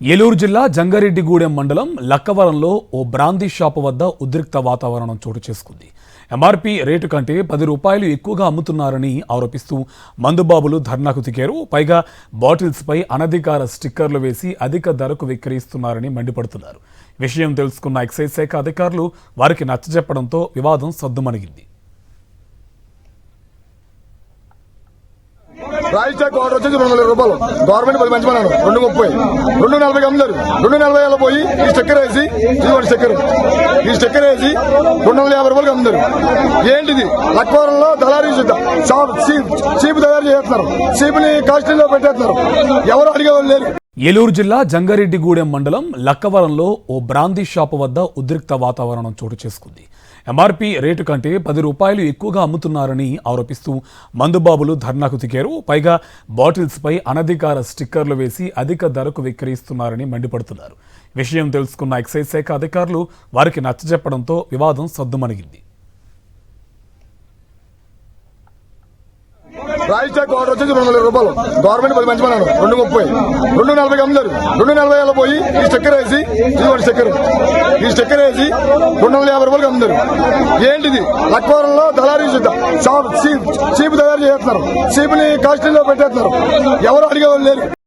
ఏలూరు జిల్లా జంగారెడ్డిగూడెం మండలం లక్కవరంలో ఓ brandy shop వద్ద ఉద్రిక్త వాతావరణం చోటు చేసుకుంది. ఎంఆర్పీ రేటు కంటే 10 రూపాయలు ఎక్కువగా అమ్ముతున్నారని ఆరోపిస్తూ మందుబాబులు ధర్నాకు దిగారు. పైగా బాటిల్స్ పై అనధికార స్టిక్కర్లు వేసి అధిక ధరకు విక్రయిస్తున్నారని మండిపడుతున్నారు. విషయం తెలుసుకున్న ఎక్సైజ్ శాఖ అధికారులు వారికి నచ్చజెప్పడంతో వివాదం సద్దుమణిగింది. ప్రైస్ ట్యాగ్ ఆర్డర్ వచ్చేసి 200 రూపాయలు. గవర్నమెంట్ 10 మంచి మన్నాను 230 240 అమ్ముతారు. 240 పోయి ఈ స్టిక్కర్ వేసి ఈ స్టిక్కర్ వేసి 250 రూపాయలకి అమ్ముతారు. ఏంటిది? లక్వరంలో దళారీ చీప్ తయారు చేస్తున్నారు. చీప్ని కాస్ట్లీలో పెట్టేస్తున్నారు. ఎవరు అడిగేవాళ్ళు లేరు. ఏలూరు జిల్లా జంగారెడ్డిగూడెం మండలం లక్కవరంలో ఓ బ్రాందీ షాపు వద్ద ఉద్రిక్త వాతావరణం చోటు చేసుకుంది. ఎంఆర్పీ రేటు కంటే 10 రూపాయలు ఎక్కువగా అమ్ముతున్నారని ఆరోపిస్తూ మందుబాబులు ధర్నాకు దిగారు. పైగా బాటిల్స్ పై అనధికార స్టిక్కర్లు వేసి అధిక ధరకు విక్రయిస్తున్నారని మండిపడుతున్నారు. విషయం తెలుసుకున్న ఎక్సైజ్ శాఖ అధికారులు వారికి నచ్చజెప్పడంతో వివాదం సద్దుమణిగింది. ప్రైస్ ట్యాగ్ ఆర్డర్ వచ్చేసి 200 రూపాయలు. గవర్నమెంట్ 10 మంచి మన్నాను 230 240 అమ్ముతారు. 240 పోయి ఈ స్టిక్కర్ వేసి ఈ స్టిక్కర్ వేసి 250 రూపాయలకి అమ్ముతారు. ఏంటిది? లక్వరంలో దళారీ చీప్ తయారు చేస్తున్నారు. చీప్ని కాస్ట్లీలో పెట్టేస్తున్నారు. ఎవరు అడిగేవాళ్ళు లేరు.